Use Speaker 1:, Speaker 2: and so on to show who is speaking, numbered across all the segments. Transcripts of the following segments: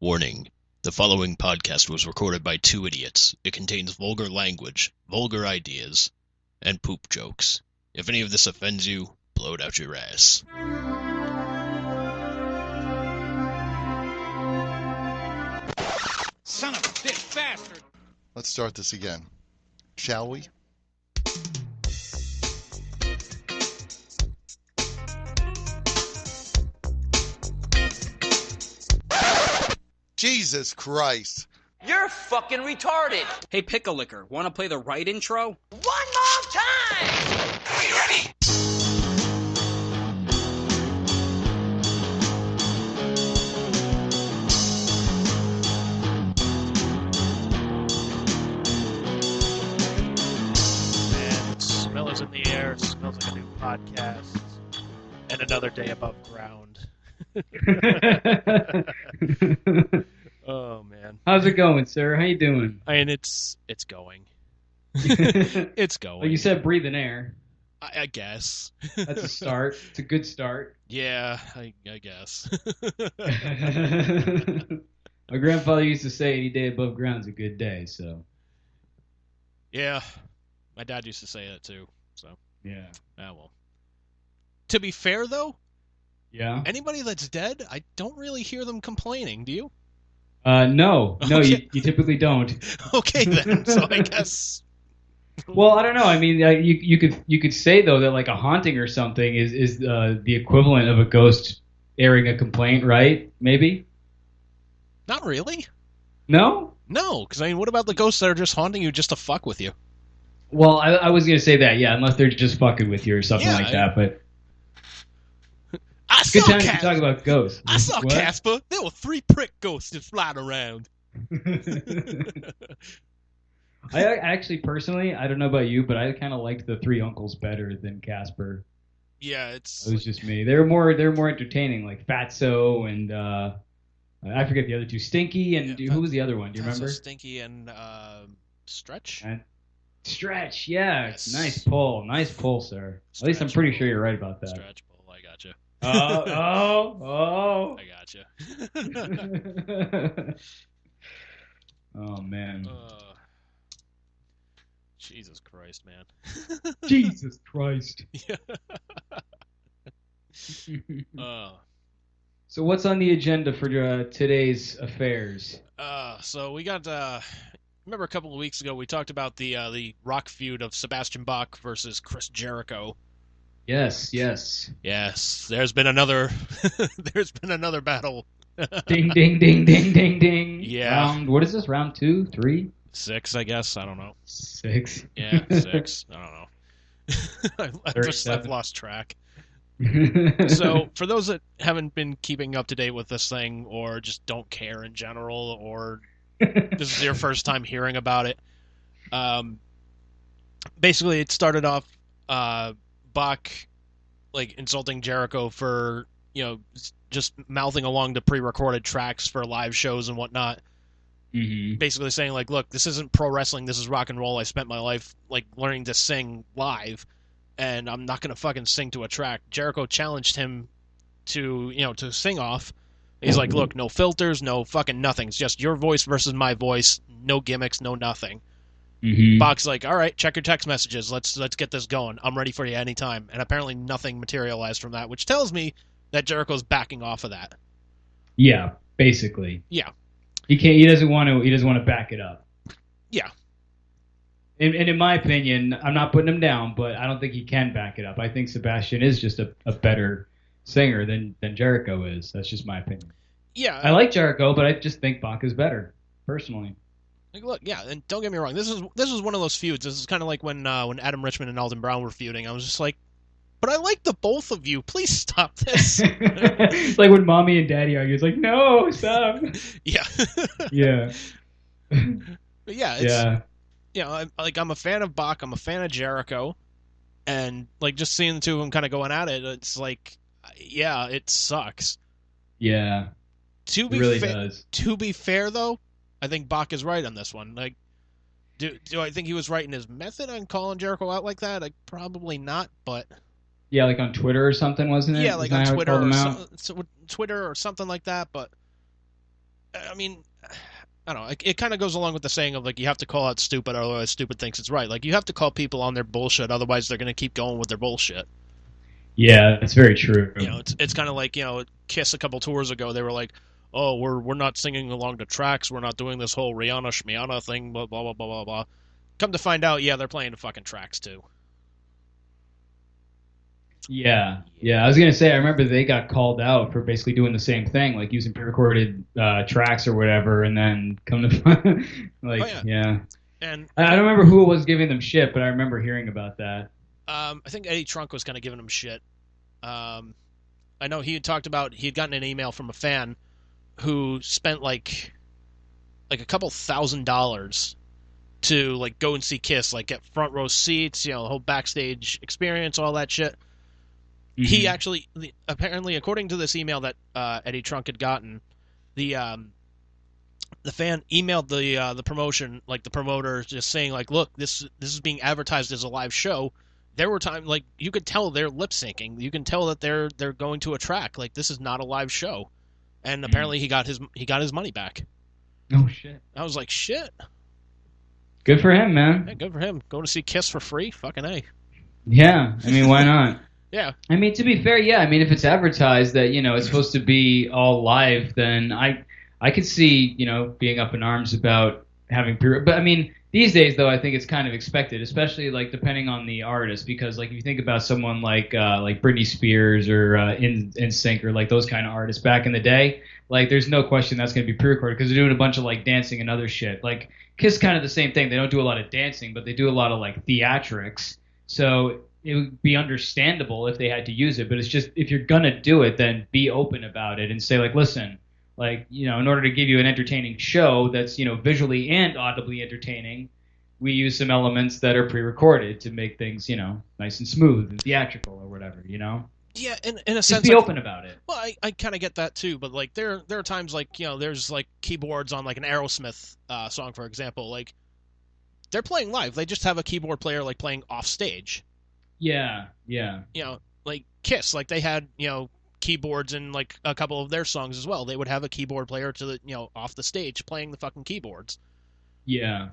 Speaker 1: Warning. The following podcast was recorded by two idiots. It contains vulgar language, vulgar ideas, and poop jokes. If any of this offends you, blow it out your ass.
Speaker 2: Son of a bitch bastard!
Speaker 3: Let's start this again, shall we? Jesus Christ.
Speaker 4: You're fucking retarded.
Speaker 5: Hey, Pickle-Licker, want to play the right intro?
Speaker 4: One more time!
Speaker 1: Are you ready?
Speaker 6: And smell is in the air, smells like a new podcast, and another day above ground. Oh man,
Speaker 7: How's it going, sir? How you doing?
Speaker 6: I mean it's going. It's going.
Speaker 7: Well, you said breathing air.
Speaker 6: I guess.
Speaker 7: That's a start. It's a good start.
Speaker 6: Yeah, I guess.
Speaker 7: My grandfather used to say any day above ground's a good day, so.
Speaker 6: Yeah, my dad used to say that too. So
Speaker 7: Yeah.
Speaker 6: well. To be fair though,
Speaker 7: Yeah?
Speaker 6: anybody that's dead, I don't really hear them complaining. Do you?
Speaker 7: No. No,
Speaker 6: Okay.
Speaker 7: you typically don't.
Speaker 6: Okay then. So I guess.
Speaker 7: Well, I don't know. I mean, you could say, though, that like a haunting or something is the equivalent of a ghost airing a complaint, right? Maybe?
Speaker 6: Not really.
Speaker 7: No?
Speaker 6: No, because I mean, what about the ghosts that are just haunting you just to fuck with you?
Speaker 7: Well, I was going to say that, yeah, unless they're just fucking with you or something
Speaker 6: Yeah,
Speaker 7: like that, but
Speaker 6: I
Speaker 7: good
Speaker 6: saw
Speaker 7: time to
Speaker 6: Casper.
Speaker 7: talk about ghosts.
Speaker 6: I saw
Speaker 7: What?
Speaker 6: Casper. There were 3 prick ghosts just flying around.
Speaker 7: I actually, personally, I don't know about you, but I kind of liked the Three Uncles better than Casper.
Speaker 6: Yeah, it's.
Speaker 7: It was just me. They're more entertaining, like Fatso and I forget the other two, Stinky and
Speaker 6: Yeah,
Speaker 7: who was the other one? Do you
Speaker 6: That's
Speaker 7: remember?
Speaker 6: so Stinky and Stretch.
Speaker 7: And Stretch. Yeah,
Speaker 6: Yes.
Speaker 7: nice pull, sir. At least I'm
Speaker 6: Stretch
Speaker 7: pretty
Speaker 6: pull.
Speaker 7: sure you're right about that.
Speaker 6: Stretch pull. I gotcha.
Speaker 7: Oh.
Speaker 6: I gotcha.
Speaker 7: Oh man.
Speaker 6: Jesus Christ, man.
Speaker 7: Jesus Christ.
Speaker 6: Yeah.
Speaker 7: So what's on the agenda for today's affairs?
Speaker 6: So we got. Remember a couple of weeks ago we talked about the rock feud of Sebastian Bach versus Chris Jericho.
Speaker 7: Yes.
Speaker 6: Yes, there's been another. There's been another battle.
Speaker 7: Ding, ding, ding, ding, ding, ding.
Speaker 6: Yeah.
Speaker 7: What is this? Round 2, 3,
Speaker 6: 6, I guess. I don't know.
Speaker 7: 6.
Speaker 6: Yeah, 6. I don't know. I've
Speaker 7: 37.
Speaker 6: lost track. So, for those that haven't been keeping up to date with this thing, or just don't care in general, or this is your first time hearing about it, basically it started off Bach like insulting Jericho for just mouthing along to pre-recorded tracks for live shows and whatnot.
Speaker 7: Mm-hmm.
Speaker 6: Basically saying like, look, this isn't pro wrestling, this is rock and roll. I spent my life like learning to sing live, and I'm not gonna fucking sing to a track. Jericho challenged him to sing off. He's like, look, no filters, no fucking nothing. It's just your voice versus my voice, no gimmicks, no nothing.
Speaker 7: Mm-hmm.
Speaker 6: Bach's like, all right, check your text messages. Let's get this going. I'm ready for you anytime. And apparently nothing materialized from that, which tells me that Jericho's backing off of that.
Speaker 7: Yeah, basically.
Speaker 6: Yeah.
Speaker 7: He doesn't want to back it up.
Speaker 6: Yeah.
Speaker 7: And in my opinion, I'm not putting him down, but I don't think he can back it up. I think Sebastian is just a better singer than Jericho is. That's just my opinion.
Speaker 6: Yeah.
Speaker 7: I like Jericho, but I just think Bach is better, personally.
Speaker 6: Like, look, yeah, and don't get me wrong. This is one of those feuds. This is kind of like when Adam Richman and Alden Brown were feuding. I was just like, but I like the both of you. Please stop this.
Speaker 7: It's like when mommy and daddy argue. It's like, no, stop.
Speaker 6: Yeah.
Speaker 7: Yeah.
Speaker 6: But yeah. It's,
Speaker 7: Yeah.
Speaker 6: I'm a fan of Bach. I'm a fan of Jericho, and like just seeing the two of them kind of going at it, it's like, yeah, it sucks.
Speaker 7: Yeah.
Speaker 6: To
Speaker 7: It
Speaker 6: be
Speaker 7: really does.
Speaker 6: To be fair, though, I think Bach is right on this one. Like, do I think he was right in his method on calling Jericho out like that? Like, probably not, but
Speaker 7: Yeah, like on Twitter or something, wasn't it?
Speaker 6: yeah, like
Speaker 7: Isn't
Speaker 6: on
Speaker 7: that how he
Speaker 6: Twitter
Speaker 7: called
Speaker 6: or
Speaker 7: him out?
Speaker 6: Twitter or something like that. But I mean, I don't know. It kind of goes along with the saying of like you have to call out stupid, otherwise stupid thinks it's right. Like you have to call people on their bullshit, otherwise they're gonna keep going with their bullshit.
Speaker 7: Yeah, that's very true.
Speaker 6: You know, it's kind of like Kiss a couple tours ago. They were like, "Oh, we're not singing along the tracks. We're not doing this whole Rihanna Shmiana thing." Blah blah blah blah blah blah. Come to find out, yeah, they're playing the fucking tracks too.
Speaker 7: Yeah. I was gonna say, I remember they got called out for basically doing the same thing, like using pre-recorded tracks or whatever, and then come to find, like,
Speaker 6: Oh, yeah.
Speaker 7: yeah.
Speaker 6: And
Speaker 7: I don't remember who was giving them shit, but I remember hearing about that.
Speaker 6: I think Eddie Trunk was kind of giving him shit. I know he had talked about he had gotten an email from a fan who spent like a couple $1,000 to like go and see Kiss, like get front row seats, the whole backstage experience, all that shit.
Speaker 7: Mm-hmm.
Speaker 6: He actually, apparently, according to this email that Eddie Trunk had gotten, the fan emailed the promotion, like the promoter, just saying like, look, this is being advertised as a live show. There were times like you could tell they're lip syncing. You can tell that they're going to a track. Like this is not a live show. And apparently he got his money back.
Speaker 7: Oh shit!
Speaker 6: I was like, shit.
Speaker 7: Good for him, man.
Speaker 6: Yeah, good for him. Going to see Kiss for free? Fucking A.
Speaker 7: Yeah, I mean, why not?
Speaker 6: Yeah.
Speaker 7: I mean, to be fair, yeah. I mean, if it's advertised that it's supposed to be all live, then I could see being up in arms about having but I mean, these days though, I think it's kind of expected, especially like depending on the artist, because like if you think about someone like Britney Spears or NSYNC or like those kind of artists back in the day, like there's no question that's going to be pre-recorded because they're doing a bunch of like dancing and other shit. Like Kiss, kind of the same thing. They don't do a lot of dancing, but they do a lot of like theatrics. So it would be understandable if they had to use it, but it's just if you're gonna do it, then be open about it and say like, listen, like in order to give you an entertaining show that's visually and audibly entertaining, we use some elements that are pre-recorded to make things nice and smooth and theatrical or whatever.
Speaker 6: Yeah, in a
Speaker 7: Just
Speaker 6: sense,
Speaker 7: be open about it.
Speaker 6: Well, I kind of get that too, but like there are times like there's like keyboards on like an Aerosmith song, for example. Like they're playing live. They just have a keyboard player like playing off stage.
Speaker 7: Yeah.
Speaker 6: Like Kiss, like they had keyboards in like a couple of their songs as well. They would have a keyboard player to the off the stage playing the fucking keyboards.
Speaker 7: Yeah.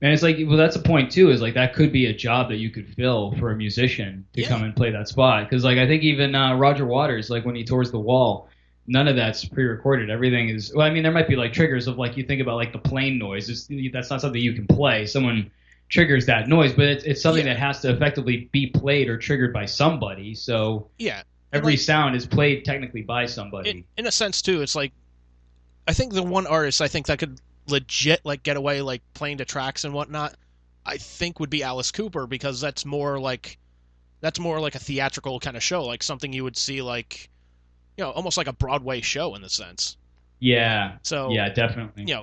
Speaker 7: And it's like, well, that's the point too. Is like that could be a job that you could fill for a musician to come and play that spot. Because like I think even Roger Waters, like when he tours The Wall, none of that's pre-recorded. Everything is. Well, I mean, there might be like triggers of like you think about like the plane noise. That's not something you can play. Someone triggers that noise, but it's something that has to effectively be played or triggered by somebody. So every sound is played technically by somebody.
Speaker 6: In a sense too, it's like I think the one artist I think that could legit like get away like playing the tracks and whatnot, I think would be Alice Cooper, because that's more like a theatrical kind of show, like something you would see like almost like a Broadway show in the sense.
Speaker 7: Yeah.
Speaker 6: So
Speaker 7: yeah, definitely.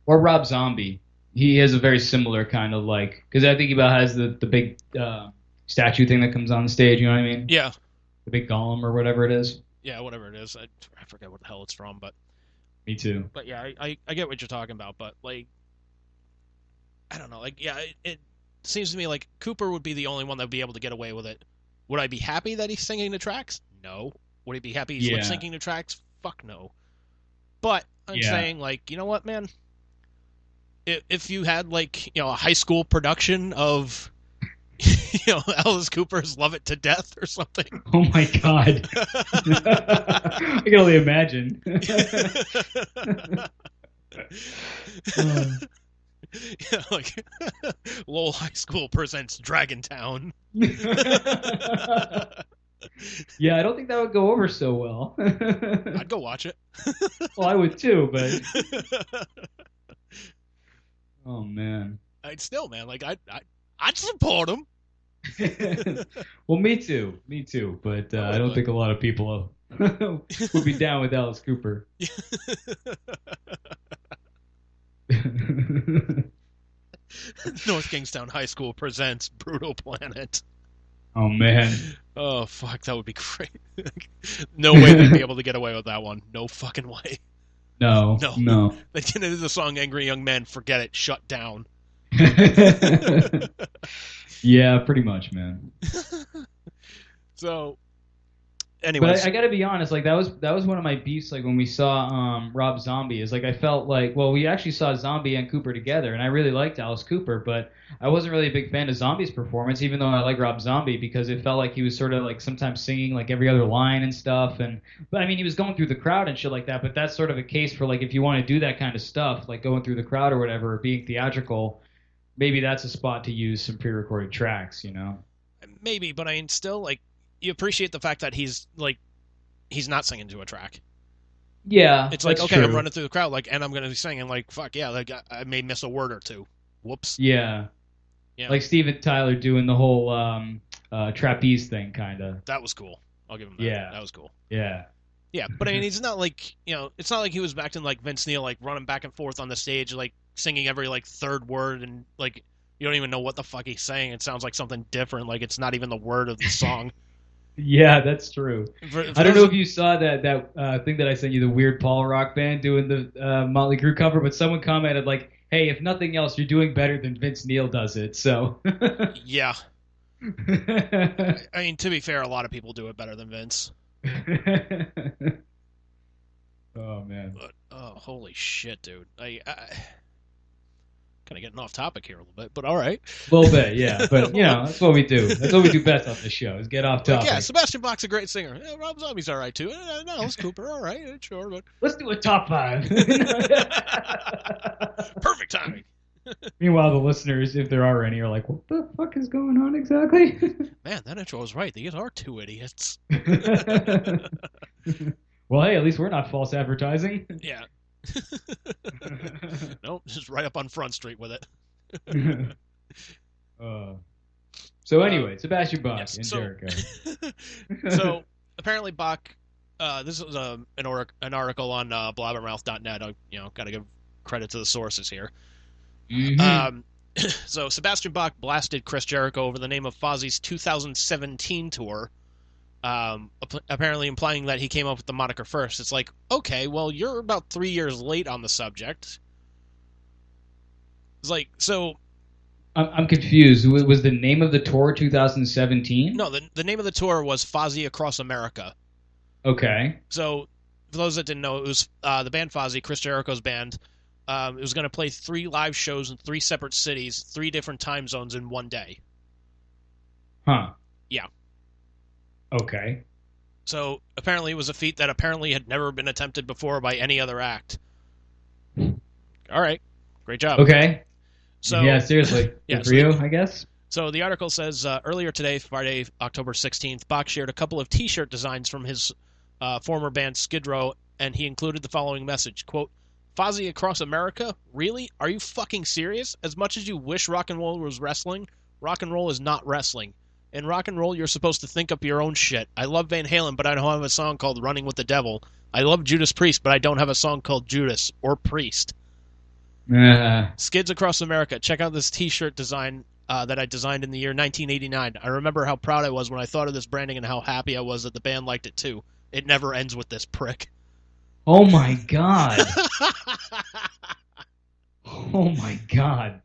Speaker 7: Or Rob Zombie. He has a very similar kind of like, because I think he about has the big statue thing that comes on the stage. You know what I mean?
Speaker 6: Yeah.
Speaker 7: The big golem or whatever it is.
Speaker 6: Yeah, whatever it is. I forget what the hell it's from, but.
Speaker 7: Me too.
Speaker 6: But yeah, I get what you're talking about, but like, I don't know, like it seems to me like Cooper would be the only one that would be able to get away with it. Would I be happy that he's singing the tracks? No. Would I be happy he's lip syncing the tracks? Fuck no. But I'm saying like, you know what, man? If you had like a high school production of Alice Cooper's "Love It to Death" or something.
Speaker 7: Oh my god! I can only imagine.
Speaker 6: Like Lowell High School presents Dragontown.
Speaker 7: Yeah, I don't think that would go over so well.
Speaker 6: I'd go watch it.
Speaker 7: Well, I would too, but. Oh man.
Speaker 6: I'd still, man. Like I'd support him.
Speaker 7: Well, me too. But I don't think a lot of people would be down with Alice Cooper.
Speaker 6: North Kingstown High School presents Brutal Planet.
Speaker 7: Oh man.
Speaker 6: Oh fuck, that would be great. No way they'd be able to get away with that one. No fucking way.
Speaker 7: No.
Speaker 6: They get into the song "Angry Young Men." Forget it. Shut down.
Speaker 7: Yeah, pretty much, man.
Speaker 6: So, anyways,
Speaker 7: But I got to be honest, like that was one of my beefs. Like when we saw Rob Zombie, is like I felt like, well, we actually saw Zombie and Cooper together, and I really liked Alice Cooper, but I wasn't really a big fan of Zombie's performance, even though I like Rob Zombie because it felt like he was sort of like sometimes singing like every other line and stuff. But I mean, he was going through the crowd and shit like that. But that's sort of a case for like if you want to do that kind of stuff, like going through the crowd or whatever, or being theatrical, maybe that's a spot to use some pre-recorded tracks, you know?
Speaker 6: maybe, but I mean, still, like, you appreciate the fact that he's not singing to a track.
Speaker 7: Yeah,
Speaker 6: It's like,
Speaker 7: that's
Speaker 6: okay,
Speaker 7: true.
Speaker 6: I'm running through the crowd, like, and I'm going to be singing, like, fuck yeah, like, I may miss a word or two. Whoops.
Speaker 7: Yeah.
Speaker 6: Yeah.
Speaker 7: Like Steven Tyler doing the whole trapeze thing, kind of.
Speaker 6: That was cool. I'll give him that.
Speaker 7: Yeah.
Speaker 6: That was cool.
Speaker 7: Yeah.
Speaker 6: Yeah, but I mean, he's not like, it's not like he was acting like Vince Neil, like, running back and forth on the stage, like, singing every, like, third word, and, like, you don't even know what the fuck he's saying. It sounds like something different, like, it's not even the word of the song.
Speaker 7: Yeah, that's true.
Speaker 6: For
Speaker 7: I don't know if you saw that thing that I sent you, the Weird Paul rock band doing the Motley Crue cover, but someone commented like, "Hey, if nothing else, you're doing better than Vince Neil does it." So.
Speaker 6: Yeah. I mean, to be fair, a lot of people do it better than Vince.
Speaker 7: Oh man.
Speaker 6: But, oh, holy shit, dude. I kind of getting off topic here a little bit, but all right.
Speaker 7: A little bit, yeah. But, that's what we do. That's what we do best on this show, is get off topic.
Speaker 6: Yeah, Sebastian Bach's a great singer. Yeah, Rob Zombie's all right, too. No, Alice Cooper, all right, sure, but...
Speaker 7: Let's do a top 5.
Speaker 6: Perfect timing.
Speaker 7: Meanwhile, the listeners, if there are any, are like, what the fuck is going on exactly?
Speaker 6: Man, that intro was right. These are two idiots.
Speaker 7: Well, hey, at least we're not false advertising.
Speaker 6: Yeah. Nope, just right up on Front Street with it.
Speaker 7: So anyway, Sebastian Bach
Speaker 6: Yes,
Speaker 7: and
Speaker 6: so-
Speaker 7: Jericho.
Speaker 6: So, apparently Bach, this is an article on blabbermouth.net. Got to give credit to the sources here.
Speaker 7: Mhm.
Speaker 6: So Sebastian Bach blasted Chris Jericho over the name of Fozzie's 2017 tour, apparently implying that he came up with the moniker first. It's like, okay, well, you're about 3 years late on the subject. It's like, so...
Speaker 7: I'm confused. Was the name of the tour 2017?
Speaker 6: No, the name of the tour was Fozzy Across America.
Speaker 7: Okay.
Speaker 6: So, for those that didn't know, it was the band Fozzy, Chris Jericho's band. It was going to play 3 live shows in 3 separate cities, 3 different time zones in one day.
Speaker 7: Huh.
Speaker 6: Yeah.
Speaker 7: Okay.
Speaker 6: So, apparently it was a feat that apparently had never been attempted before by any other act. All right. Great job.
Speaker 7: Okay.
Speaker 6: So,
Speaker 7: yeah, seriously.
Speaker 6: Yeah,
Speaker 7: Good for you, I guess.
Speaker 6: So the article says, earlier today, Friday, October 16th, Bach shared a couple of T-shirt designs from his former band Skid Row, and he included the following message, quote, Fozzy Across America? Really? Are you fucking serious? As much as you wish rock and roll was wrestling, rock and roll is not wrestling. In rock and roll, you're supposed to think up your own shit. I love Van Halen, but I don't have a song called Running with the Devil. I love Judas Priest, but I don't have a song called Judas or Priest. Skids Across America. Check out this T-shirt design that I designed in the year 1989. I remember how proud I was when I thought of this branding and how happy I was that the band liked it too. It never ends with this prick.
Speaker 7: Oh my god. Oh my god.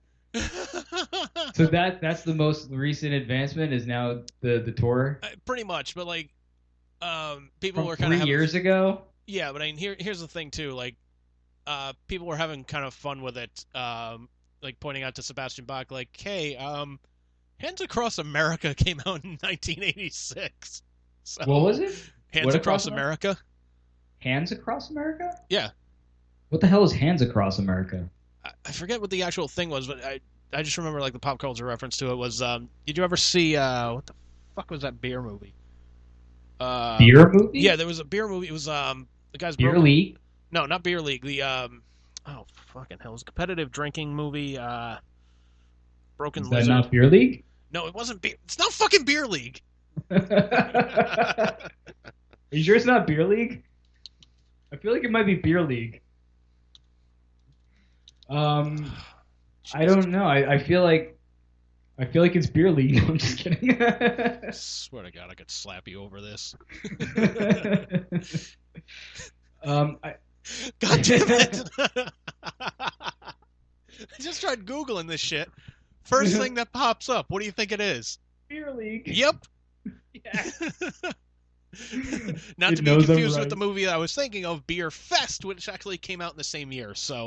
Speaker 7: So that's the most recent advancement is now the tour?
Speaker 6: Pretty much, but like people
Speaker 7: From
Speaker 6: were kind of
Speaker 7: 3 years ago?
Speaker 6: Yeah, but I mean here's the thing too, like people were having kind of fun with it, like pointing out to Sebastian Bach, like, hey, Hands Across America came out in 1986. So,
Speaker 7: What was it?
Speaker 6: Hands
Speaker 7: What
Speaker 6: Across
Speaker 7: across
Speaker 6: America?
Speaker 7: Hands Across America?
Speaker 6: Yeah.
Speaker 7: What the hell is Hands Across America?
Speaker 6: I forget what the actual thing was, but I just remember like the pop culture reference to it was, did you ever see, what the fuck was that beer movie?
Speaker 7: Beer movie?
Speaker 6: Yeah, there was a beer movie. It was, the guy's
Speaker 7: Beer
Speaker 6: broken...
Speaker 7: League?
Speaker 6: No, not Beer League. The, oh, fucking hell. It was a competitive drinking movie, Broken
Speaker 7: Is that
Speaker 6: Lizard.
Speaker 7: not Beer League?
Speaker 6: No, it wasn't beer. It's not fucking Beer League.
Speaker 7: Are you sure it's not Beer League? I feel like it might be Beer League. I don't know. I feel like it's Beer League. I'm just kidding.
Speaker 6: I swear to God, I could slap you over this. God damn it! I just tried Googling this shit. First thing that pops up. What do you think it is?
Speaker 7: Beer League.
Speaker 6: Yep.
Speaker 7: Yeah.
Speaker 6: Not
Speaker 7: It
Speaker 6: to be
Speaker 7: knows I'm
Speaker 6: confused with
Speaker 7: right.
Speaker 6: the movie that I was thinking of, Beer Fest, which actually came out in the same year. So